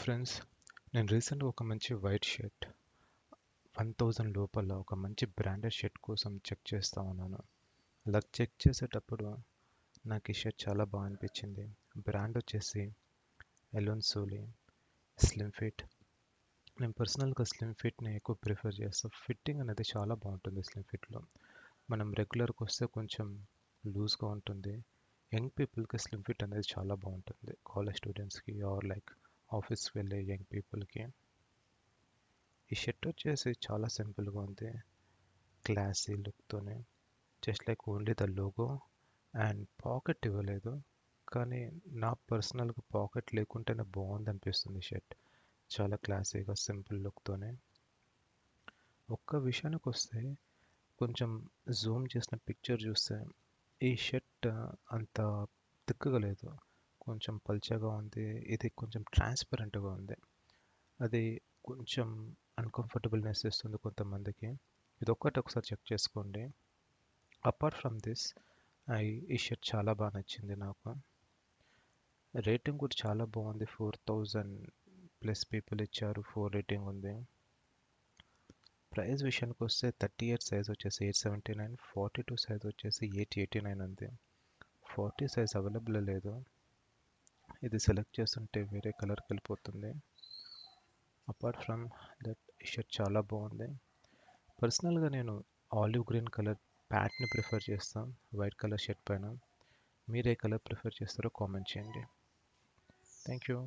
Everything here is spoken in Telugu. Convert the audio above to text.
ఫ్రెండ్స్, నేను రీసెంట్గా ఒక మంచి వైట్ షర్ట్ 1000 లోపల ఒక మంచి బ్రాండెడ్ షర్ట్ కోసం చెక్ చేస్తూ ఉన్నాను. అలా చెక్ చేసేటప్పుడు నాకు ఈ షర్ట్ చాలా బాగా అనిపించింది. బ్రాండ్ వచ్చేసి ఎలోన్ సోలీ స్లిమ్ ఫిట్. నేను పర్సనల్గా స్లిమ్ ఫిట్ని ఎక్కువ ప్రిఫర్ చేస్తాను. ఫిట్టింగ్ అనేది చాలా బాగుంటుంది స్లిమ్ ఫిట్లో. మనం రెగ్యులర్గా వస్తే కొంచెం లూజ్గా ఉంటుంది. యంగ్ పీపుల్కి స్లిమ్ ఫిట్ అనేది చాలా బాగుంటుంది. కాలేజ్ స్టూడెంట్స్కి ఆర్ లైక్ ఆఫీస్కి వెళ్ళే యంగ్ పీపుల్కి. ఈ షర్ట్ వచ్చేసి చాలా సింపుల్గా ఉంది. క్లాసీ లుక్తోనే just like only the logo and pocket ఇవ్వలేదు. కానీ నా పర్సనల్గా పాకెట్ లేకుంటేనే బాగుంది అనిపిస్తుంది షర్ట్. చాలా క్లాసీగా సింపుల్ లుక్తోనే. ఒక్క విషయానికి వస్తే కొంచెం జూమ్ చేసిన పిక్చర్ చూస్తే ఈ షర్ట్ అంత తిక్కగా లేదు. కొంచెం పల్చగా ఉంది. ఇది కొంచెం ట్రాన్స్పరెంట్గా ఉంది. అది కొంచెం అన్‌కంఫర్టబుల్‌నెస్ ఇస్తుంది కొంతమందికి. ఇదొక్కటి ఒకసారి చెక్ చేసుకోండి. అపార్ట్ ఫ్రమ్ దిస్ ఈ షర్ట్ చాలా బాగా నచ్చింది నాకు. రేటింగ్ కూడా చాలా బాగుంది. 4000 ప్లస్ పీపుల్ ఇచ్చారు. 4 రేటింగ్ ఉంది. ప్రైస్ విషయానికి వస్తే 38 సైజ్ వచ్చేసి 879, 42 సైజ్ వచ్చేసి 889 ఉంది. 40 సైజ్ అవైలబుల్ లేదు. ఇది సెలెక్ట్ చేస్తుంటే వేరే కలర్కి వెళ్ళిపోతుంది. అపార్ట్ ఫ్రమ్ దట్ ఈ షర్ట్ చాలా బాగుంది. పర్సనల్గా నేను ఆలివ్ గ్రీన్ కలర్ ప్యాంట్ని ప్రిఫర్ చేస్తాను వైట్ కలర్ షర్ట్ పైన. మీరు ఏ కలర్ ప్రిఫర్ చేస్తారో కామెంట్ చేయండి. Thank you.